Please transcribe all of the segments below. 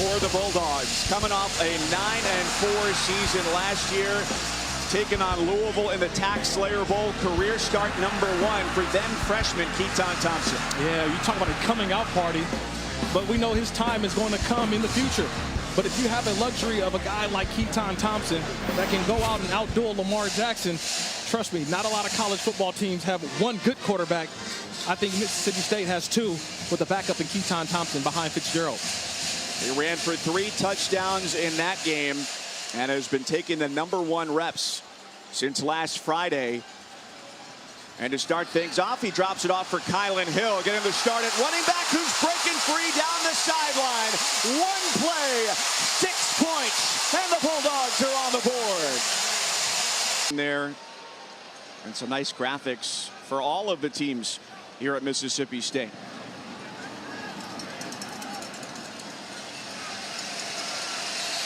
for the Bulldogs, coming off a 9-4 season last year, taking on Louisville in the Tax Slayer Bowl. Career start number 1 for then freshman Keaton Thompson. Yeah, you talk about a coming out party, but we know his time is going to come in the future. But if you have a luxury of a guy like Keaton Thompson that can go out and outduel Lamar Jackson, trust me, not a lot of college football teams have one good quarterback. I think Mississippi State has 2 with a backup in Keaton Thompson behind Fitzgerald. He ran for 3 touchdowns in that game and has been taking the #1 reps since last Friday. And to start things off, he drops it off for Kylan Hill, getting the start at running back, who's breaking free down the sideline. 1 play, 6 points, and the Bulldogs are on the board. There, and some nice graphics for all of the teams here at Mississippi State.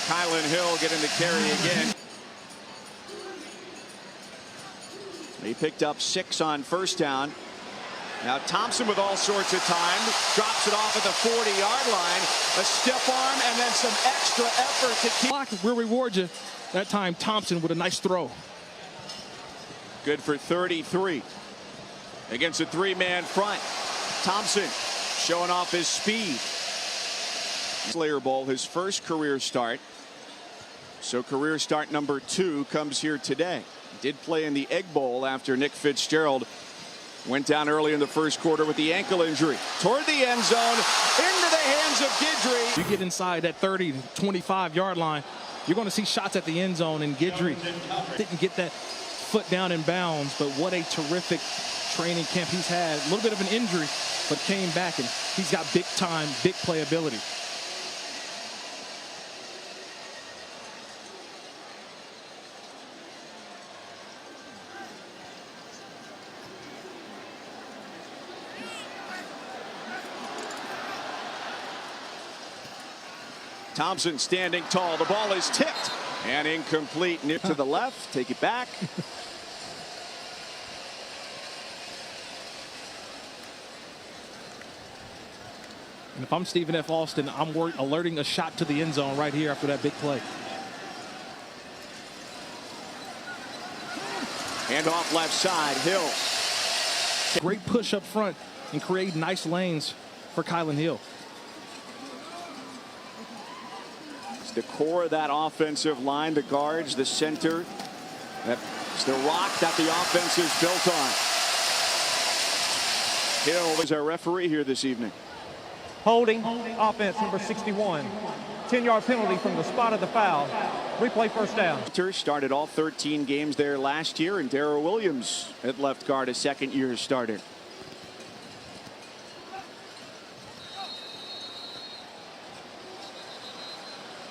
Kylan Hill getting the carry again. He picked up 6 on first down. Now Thompson with all sorts of time, drops it off at the 40-yard line. A stiff arm and then some extra effort to keep. Clock will reward you. That time Thompson with a nice throw. Good for 33 against a 3-man front. Thompson showing off his speed. Slayer Bowl, his first career start. So career start number 2 comes here today. Did play in the Egg Bowl after Nick Fitzgerald went down early in the first quarter with the ankle injury. Toward the end zone, into the hands of Guidry. You get inside that 30 to 25-yard line, you're going to see shots at the end zone, and Guidry didn't get that foot down in bounds, but what a terrific training camp he's had. A little bit of an injury, but came back, and he's got big time, big playability. Thompson standing tall. The ball is tipped and incomplete. Nip to the left. Take it back. And if I'm Stephen F. Austin, I'm alerting a shot to the end zone right here after that big play. Hand off left side. Hill. Great push up front and create nice lanes for Kylan Hill. The core of that offensive line, the guards, the center. That's the rock that the offense is built on. Hill is our referee here this evening. Holding, offense number 61. 10-yard penalty from the spot of the foul. Replay first down. Started all 13 games there last year, and Darrell Williams at left guard, a second-year starter.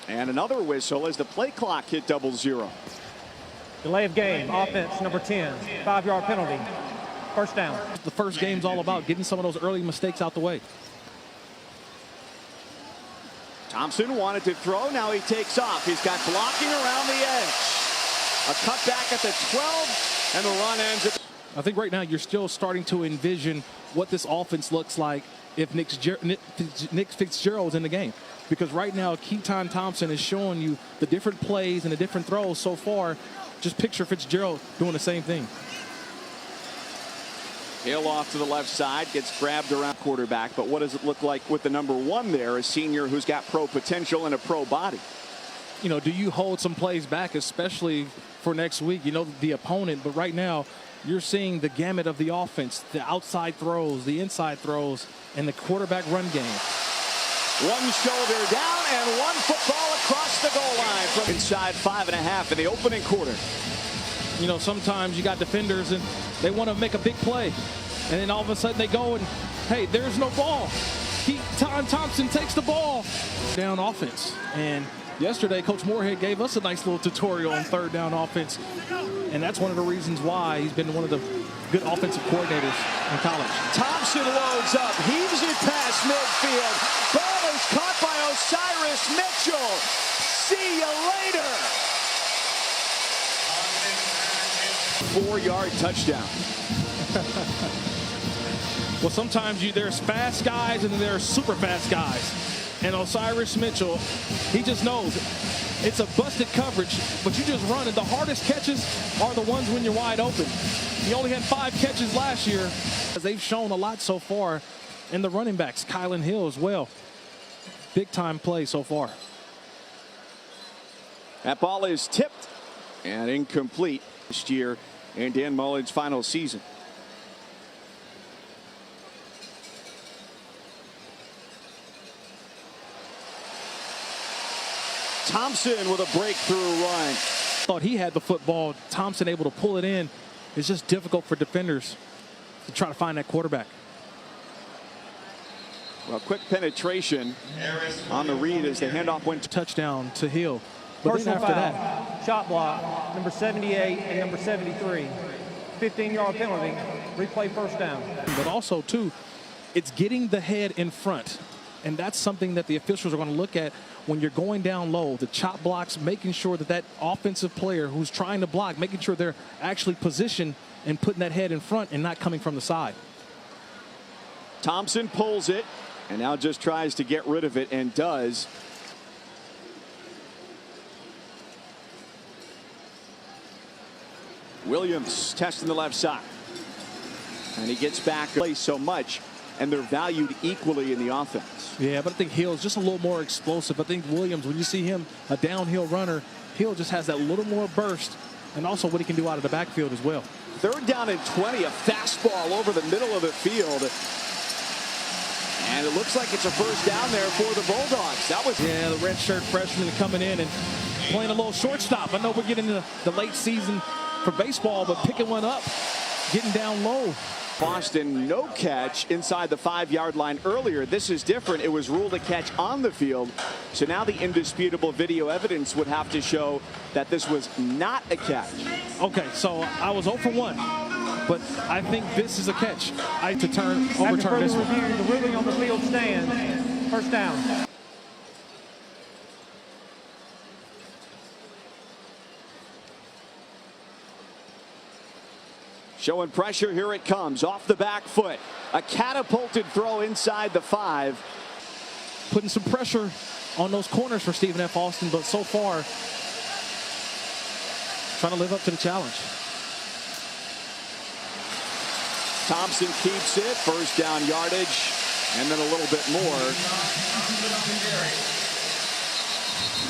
And another whistle as the play clock hit 00. Delay of game, offense number 10. 5-yard penalty. First down. The first game's all about getting some of those early mistakes out the way. Thompson wanted to throw. Now he takes off. He's got blocking around the edge. A cutback at the 12, and the run ends at. I think right now you're still starting to envision what this offense looks like if Nick Fitzgerald's in the game. Because right now, Keaton Thompson is showing you the different plays and the different throws so far. Just picture Fitzgerald doing the same thing. Hill off to the left side, gets grabbed around quarterback. But what does it look like with the #1 there, a senior who's got pro potential and a pro body? You know, do you hold some plays back, especially for next week? You know, the opponent. But right now, you're seeing the gamut of the offense, the outside throws, the inside throws, and the quarterback run game. 1 shoulder down and 1 football across the goal line from inside 5.5 in the opening quarter. You know, sometimes you got defenders and they want to make a big play, and then all of a sudden they go and, hey, there's no ball. Keaton Thompson takes the ball. Down offense. And yesterday, Coach Moorhead gave us a nice little tutorial on 3rd down offense, and that's one of the reasons why he's been one of the good offensive coordinators in college. Thompson loads up, heaves it past midfield. Ball is caught by Osiris Mitchell. See you later. 4-yard touchdown. Well, sometimes there's fast guys and then there's super fast guys. And Osiris Mitchell, he just knows it's a busted coverage, but you just run it. The hardest catches are the ones when you're wide open. He only had 5 catches last year. They've shown a lot so far. And the running backs, Kylan Hill as well. Big time play so far. That ball is tipped and incomplete this year in Dan Mullen's final season. Thompson with a breakthrough run. Thought he had the football. Thompson able to pull it in. It's just difficult for defenders to try to find that quarterback. Well, quick penetration on the read as the handoff went to touchdown to Hill. But Personal then after foul, that, shot block, number 78 and number 73. 15-yard penalty, replay first down. but also too, it's getting the head in front. And that's something that the officials are going to look at when you're going down low. The chop blocks, making sure that that offensive player who's trying to block, making sure they're actually positioned and putting that head in front and not coming from the side. Thompson pulls it and now just tries to get rid of it and does. Williams testing the left side. And he gets back play so much, and they're valued equally in the offense. Yeah, but I think Hill's just a little more explosive. I think Williams, when you see him, a downhill runner, Hill just has that little more burst, and also what he can do out of the backfield as well. 3rd down and 20, a fastball over the middle of the field. And it looks like it's a first down there for the Bulldogs. That was the redshirt freshman coming in and playing a little shortstop. I know we're getting into the late season for baseball, but picking one up, getting down low. Boston, no catch inside the 5-yard line earlier. This is different. It was ruled a catch on the field. So now the indisputable video evidence would have to show that this was not a catch. Okay, so I was 0 for 1, but I think this is a catch. I to overturn this one. Review, the ruling on the field stands. First down. Showing pressure, here it comes, off the back foot. A catapulted throw inside the 5. Putting some pressure on those corners for Stephen F. Austin, but so far, trying to live up to the challenge. Thompson keeps it, first down yardage, and then a little bit more.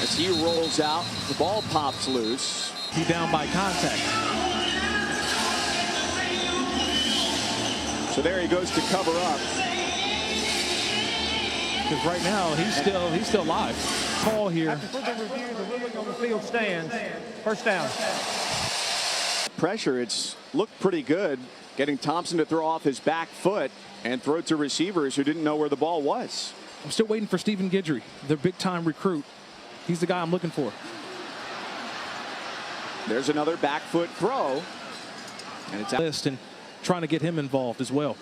As he rolls out, the ball pops loose. He down by contact. So there he goes to cover up. Because right now he's still live. Call here. After further review, the ruling on the field stands. First down. Pressure, it's looked pretty good. Getting Thompson to throw off his back foot and throw to receivers who didn't know where the ball was. I'm still waiting for Stephen Guidry, their big-time recruit. He's the guy I'm looking for. There's another back foot throw. And it's out. And trying to get him involved as well.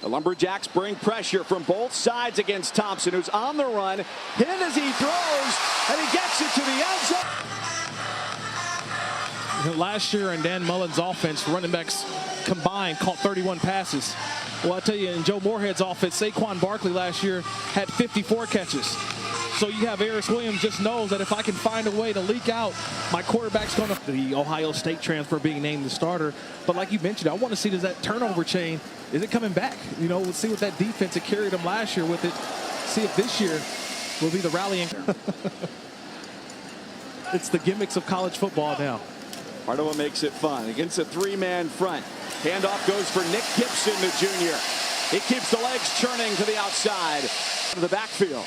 The Lumberjacks bring pressure from both sides against Thompson, who's on the run. Hit as he throws, and he gets it to the end zone. Last year in Dan Mullen's offense, running backs combined caught 31 passes. Well, I tell you, in Joe Moorhead's offense, Saquon Barkley last year had 54 catches. So you have Eris Williams just knows that if I can find a way to leak out, my quarterback's going to the Ohio State transfer being named the starter. But like you mentioned, I want to see, does that turnover chain, is it coming back? You know, we'll see what that defense that carried them last year with it. See if this year will be the rallying. It's the gimmicks of college football now. Part of what makes it fun. Against a 3-man front. Handoff goes for Nick Gibson, the junior. He keeps the legs churning to the outside of the backfield.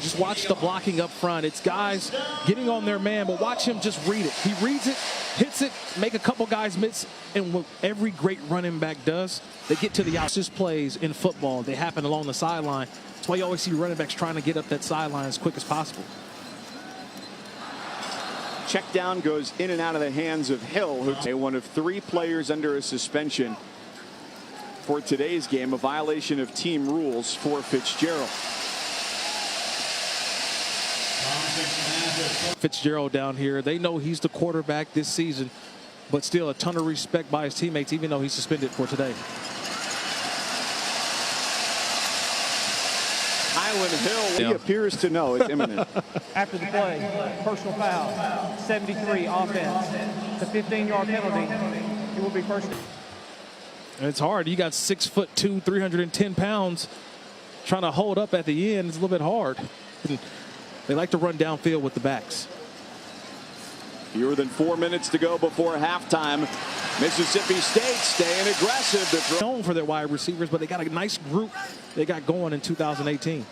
Just watch the blocking up front. It's guys getting on their man, but watch him just read it. He reads it, hits it, make a couple guys miss, and what every great running back does, they get to the outside. Plays in football, they happen along the sideline. That's why you always see running backs trying to get up that sideline as quick as possible. Check down goes in and out of the hands of Hill, who's one of 3 players under a suspension for today's game, a violation of team rules for Fitzgerald. Fitzgerald down here, they know he's the quarterback this season, but still a ton of respect by his teammates, even though he's suspended for today. Kylan Hill, he appears to know it's imminent. After the play, personal foul, 73 offense. It's a 15-yard penalty. It will be first. And it's hard. You got 6'2", 310 pounds trying to hold up at the end. It's a little bit hard. And they like to run downfield with the backs. Fewer than 4 minutes to go before halftime. Mississippi State staying aggressive. Known for their wide receivers, but they got a nice group they got going in 2018.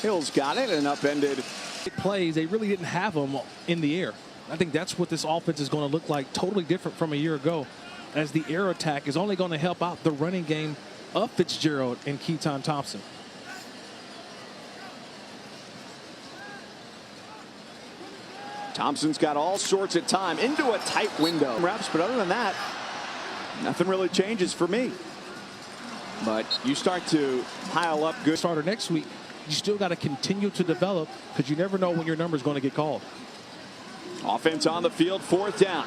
Hill's got it and upended. Plays, they really didn't have them in the air. I think that's what this offense is going to look like, totally different from a year ago, as the air attack is only going to help out the running game of Fitzgerald and Keaton Thompson. Thompson's got all sorts of time into a tight window. Reps, but other than that, nothing really changes for me. But you start to pile up good. Starter next week, you still got to continue to develop because you never know when your number is going to get called. Offense on the field, 4th down.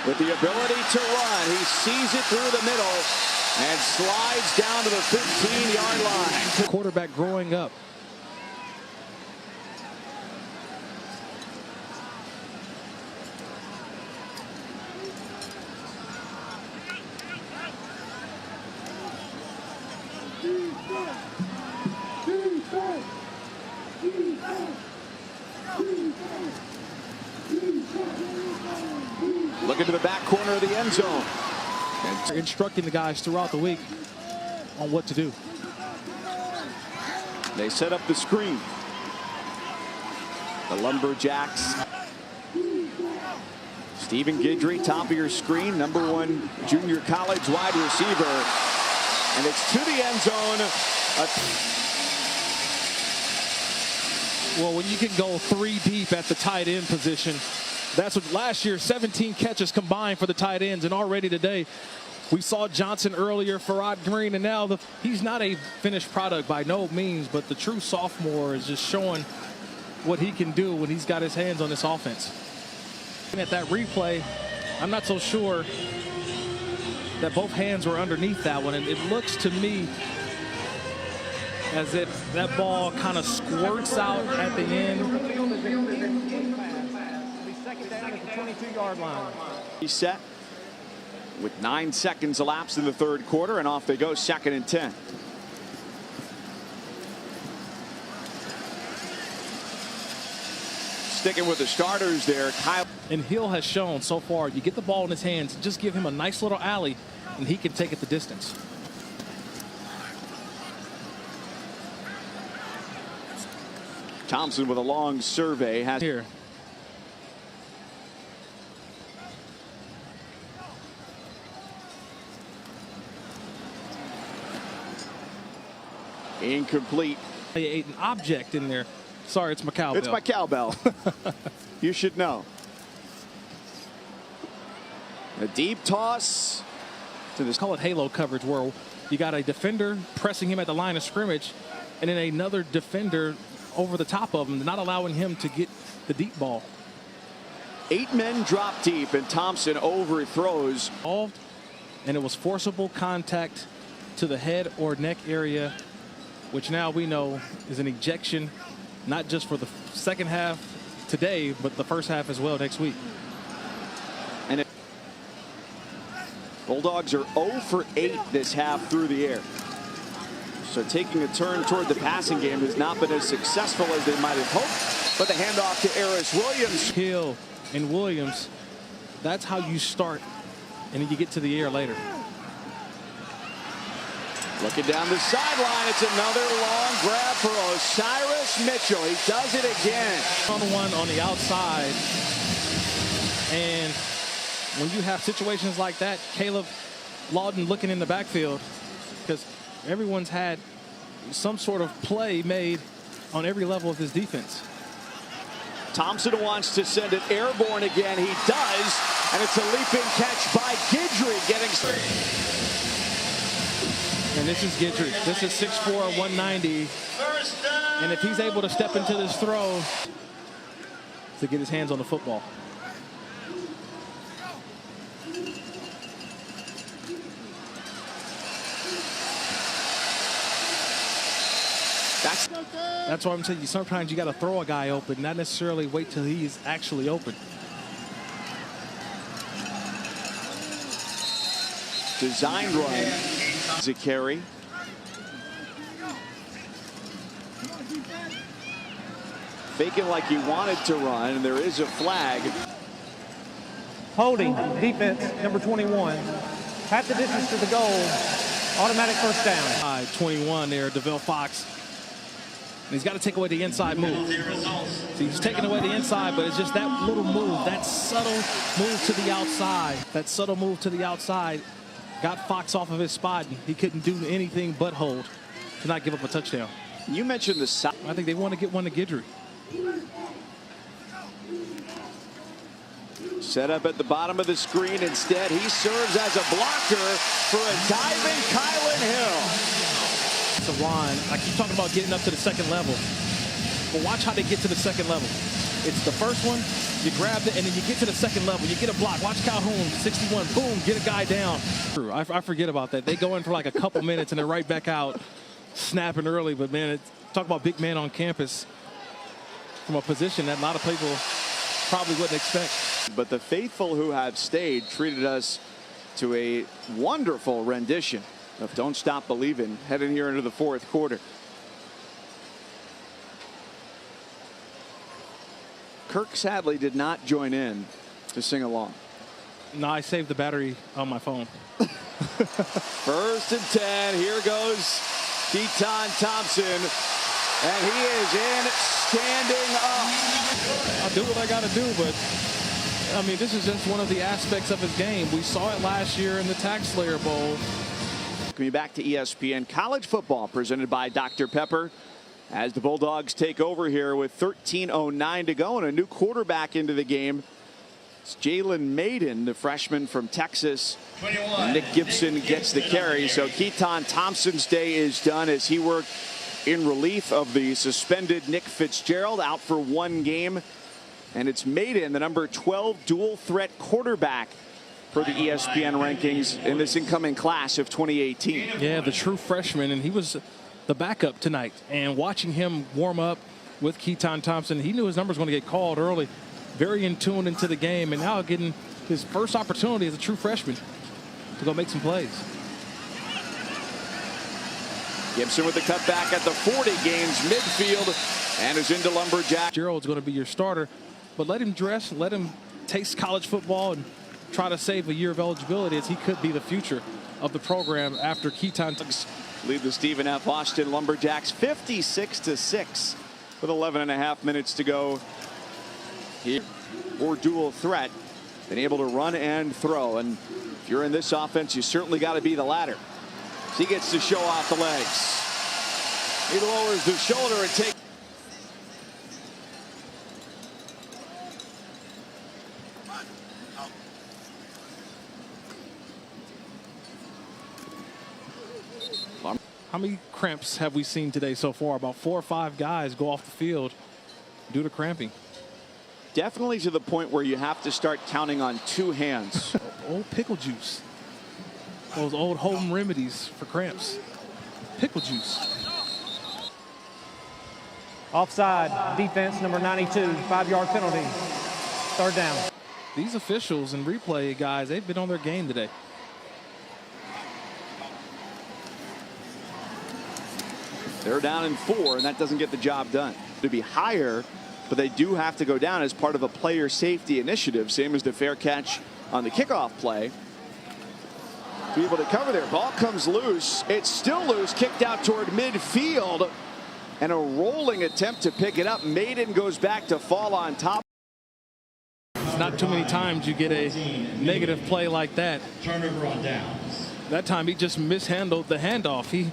With the ability to run, he sees it through the middle and slides down to the 15-yard line. Quarterback growing up. Looking to the back corner of the end zone. And instructing the guys throughout the week on what to do. They set up the screen. The Lumberjacks. Stephen Guidry, top of your screen, #1 junior college wide receiver. And it's to the end zone. Well, when you can go 3 deep at the tight end position, that's what last year, 17 catches combined for the tight ends. And already today, we saw Johnson earlier, Farrod Green, and now he's not a finished product by no means, but the true sophomore is just showing what he can do when he's got his hands on this offense. At that replay, I'm not so sure that both hands were underneath that one, and it looks to me as if that ball kind of squirts out at the end. Second down at the 22-yard line. He's set with 9 seconds elapsed in the 3rd quarter, and off they go, 2nd and 10. Sticking with the starters there, Kyle. And Hill has shown so far, you get the ball in his hands, just give him a nice little alley, and he can take it the distance. Thompson with a long survey has Here. incomplete. An object in there. Sorry, it's my cowbell. It's my cowbell. You should know. A deep toss to this. Call it halo coverage, where you got a defender pressing him at the line of scrimmage and then another defender over the top of him, not allowing him to get the deep ball. 8 men drop deep, and Thompson overthrows. And it was forcible contact to the head or neck area, which now we know is an ejection, not just for the second half today, but the first half as well next week. And Bulldogs are 0 for 8 this half through the air. So taking a turn toward the passing game has not been as successful as they might have hoped. But the handoff to Eris Williams. Hill and Williams, that's how you start, and then you get to the air later. Looking down the sideline, it's another long grab for Osiris Mitchell. He does it again. One on the outside, and when you have situations like that, Caleb Lawton looking in the backfield, because everyone's had some sort of play made on every level of this defense. Thompson wants to send it airborne again. He does, and it's a leaping catch by Guidry getting. And this is Guidry. This is 6'4", 190. And if he's able to step into this throw to get his hands on the football. That's why I'm telling you, sometimes you got to throw a guy open, not necessarily wait till he's actually open. Design run. Is a carry. Faking like he wanted to run, and there is a flag. Holding, defense, number 21. Half the distance to the goal. Automatic first down. 21 there, DeVille Fox. And he's got to take away the inside move. See, he's taking away the inside, but it's just that little move, that subtle move to the outside. That subtle move to the outside got Fox off of his spot, and he couldn't do anything but hold to not give up a touchdown. You mentioned the side. I think they want to get one to Guidry. Set up at the bottom of the screen. Instead, he serves as a blocker for a diving Kylan Hill. The line, I keep talking about getting up to the second level. But watch how they get to the second level. It's the first one, you grab it, and then you get to the second level. You get a block. Watch Calhoun, 61, boom, get a guy down. I forget about that. They go in for like a couple minutes, and they're right back out, snapping early. But, man, talk about big man on campus from a position that a lot of people probably wouldn't expect. But the faithful who have stayed treated us to a wonderful rendition of Don't Stop Believin', heading here into the fourth quarter. Kirk sadly did not join in to sing along. No, I saved the battery on my phone. First and 10. Here goes Keaton Thompson. And he is in, standing up. I'll do what I got to do, but, I mean, this is just one of the aspects of his game. We saw it last year in the Tax Slayer Bowl. Coming back to ESPN College Football, presented by Dr. Pepper, as the Bulldogs take over here with 13:09 to go and a new quarterback into the game. It's Jalen Maiden, the freshman from Texas. Nick Gibson gets the carry. So Keaton Thompson's day is done as he worked in relief of the suspended Nick Fitzgerald, out for one game. And it's Maiden, the number 12 dual threat quarterback for the ESPN rankings in this incoming class of 2018. Yeah, the true freshman, and he was the backup tonight. And watching him warm up with Keaton Thompson, he knew his number was going to get called early. Very in tune into the game, and now getting his first opportunity as a true freshman to go make some plays. Gibson with the cutback at the 40, gains midfield and is into Lumberjack. Gerald's going to be your starter, but let him dress, let him taste college football and try to save a year of eligibility, as he could be the future of the program after Keaton. Lead the Stephen F. Austin Lumberjacks 56-6 with 11.5 minutes to go here. Or dual threat, been able to run and throw, and if you're in this offense, you certainly got to be the latter. He gets to show off the legs. He lowers the shoulder and takes. How many cramps have we seen today so far? About 4 or 5 guys go off the field due to cramping. Definitely to the point where you have to start counting on 2 hands. Old pickle juice. Those old home remedies for cramps. Pickle juice. Offside, defense, number 92, 5-yard penalty. Third down. These officials and replay guys, they've been on their game today. They're down in 4, and that doesn't get the job done. To be higher, but they do have to go down as part of a player safety initiative, same as the fair catch on the kickoff play. To be able to cover there. Ball comes loose. It's still loose, kicked out toward midfield, and a rolling attempt to pick it up. Maiden goes back to fall on top. It's not too many times you get a negative play like that. Turnover on downs. That time he just mishandled the handoff. He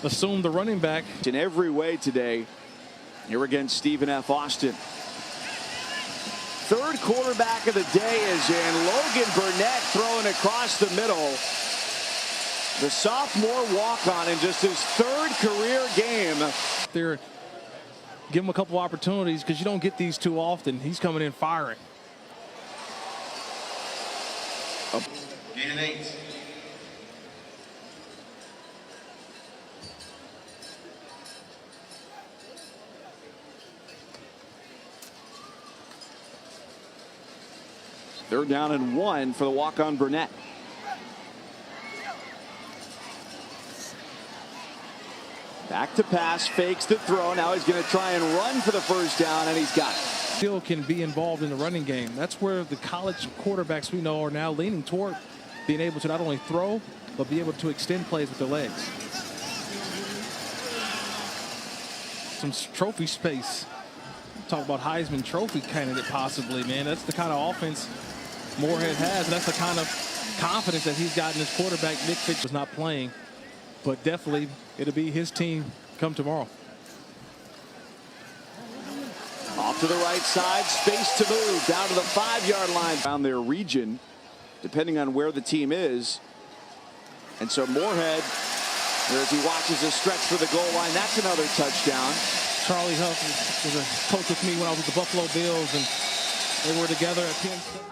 assumed the running back. In every way today, here against Stephen F. Austin. Third quarterback of the day is in. Logan Burnett throwing across the middle. The sophomore walk-on in just his 3rd career game. There, give him a couple opportunities because you don't get these too often. He's coming in firing. Gain of 8. Third down and 1 for the walk-on Burnett. Back to pass, fakes the throw. Now he's going to try and run for the first down, and he's got it. Still can be involved in the running game. That's where the college quarterbacks we know are now leaning toward being able to not only throw, but be able to extend plays with their legs. Some trophy space. Talk about Heisman Trophy candidate possibly, man. That's the kind of offense Moorhead has. That's the kind of confidence that he's got in his quarterback. Nick Fitch was not playing, but definitely it'll be his team come tomorrow. Off to the right side, space to move down to the 5-yard line. Around their region, depending on where the team is. And so Moorhead, as he watches the stretch for the goal line, that's another touchdown. Charlie Huff was a coach with me when I was with the Buffalo Bills, and they were together at Penn State.